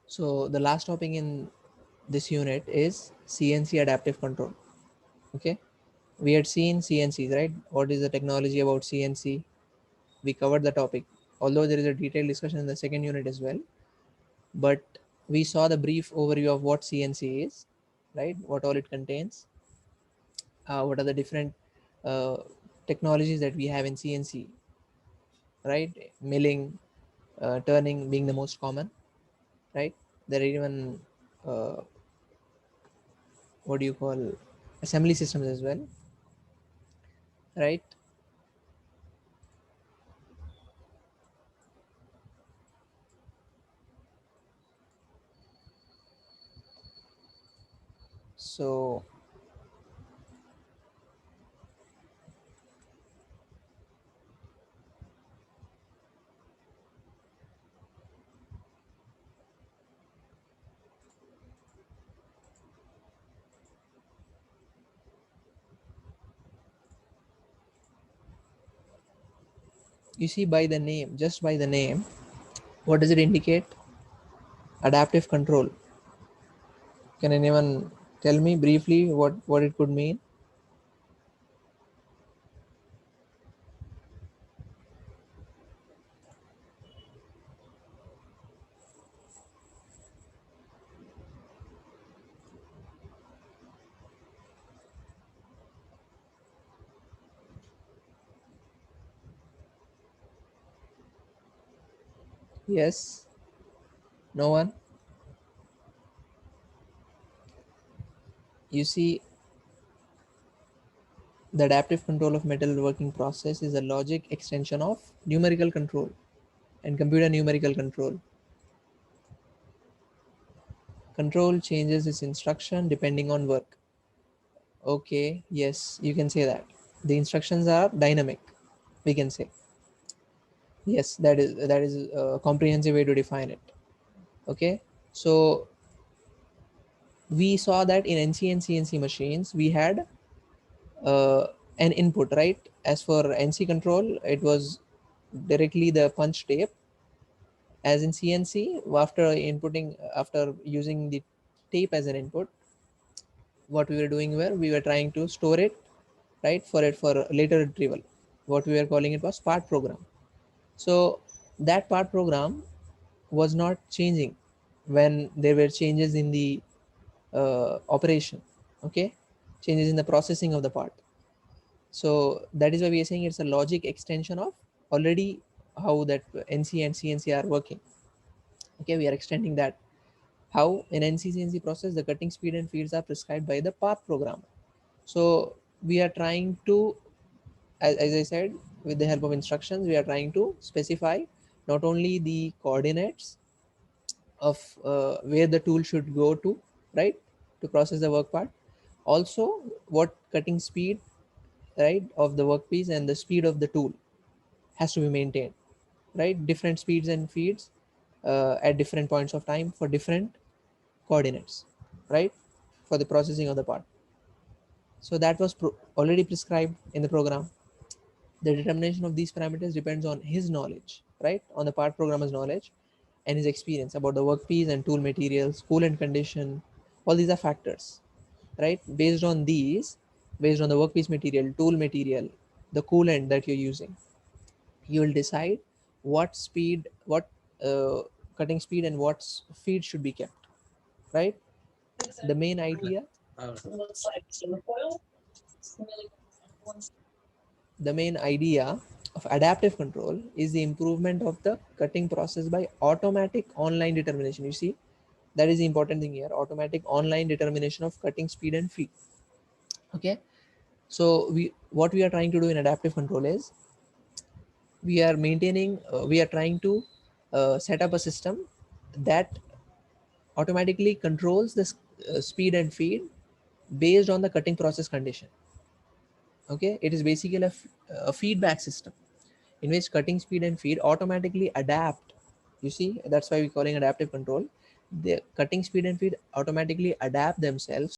So the last topic in this unit is CNC adaptive control. Okay, we had seen CNCs, right? What is the technology about CNC? We covered the topic, although there is a detailed discussion in the second unit as well. But we saw the brief overview of what CNC is, right? What all it contains, what are the different uh, technologies that we have in CNC, right? Milling, turning being the most common, right? There are even uh, what do you call assembly systems as well, right? So you see, by the name, just by the name, what does it indicate? Adaptive control. Can anyone tell me briefly what it could mean? Yes, no one. You see, the adaptive control of metalworking process is a logic extension of numerical control and computer numerical control. Control changes its instruction depending on work. Okay, yes, you can say that. The instructions are dynamic, we can say. Yes, that is a comprehensive way to define it. Okay, so we saw that in NC and CNC machines we had an input, right? As for NC control, it was directly the punch tape. As in CNC, after using the tape as an input, what we were doing were we were trying to store it, right, for later retrieval. What we were calling it was part program. So that part program was not changing when there were changes in the operation. Okay, changes in the processing of the part. So that is why we are saying it's a logic extension of already how that NC and CNC are working. Okay, we are extending that. How in NC CNC process the cutting speed and feeds are prescribed by the path programmer. So we are trying to, as I said, with the help of instructions, we are trying to specify not only the coordinates of where the tool should go to, right, to process the work part, also what cutting speed, right, of the workpiece and the speed of the tool has to be maintained, right? Different speeds and feeds at different points of time for different coordinates, right, for the processing of the part. So that was already prescribed in the program. The determination of these parameters depends on his knowledge, right, on the part programmer's knowledge and his experience about the workpiece and tool materials, coolant condition. All these are factors, right? Based on these, based on the workpiece material, tool material, the coolant that you're using, you will decide what speed, what uh, cutting speed and what feed should be kept, right? The main idea, the main idea of adaptive control is the improvement of the cutting process by automatic online determination. You see, that is the important thing here, automatic online determination of cutting speed and feed. Okay, so what we are trying to do in adaptive control is we are trying to set up a system that automatically controls the speed and feed based on the cutting process condition. Okay, it is basically a feedback system in which cutting speed and feed automatically adapt. You see, that's why we're calling adaptive control. The cutting speed and feed automatically adapt themselves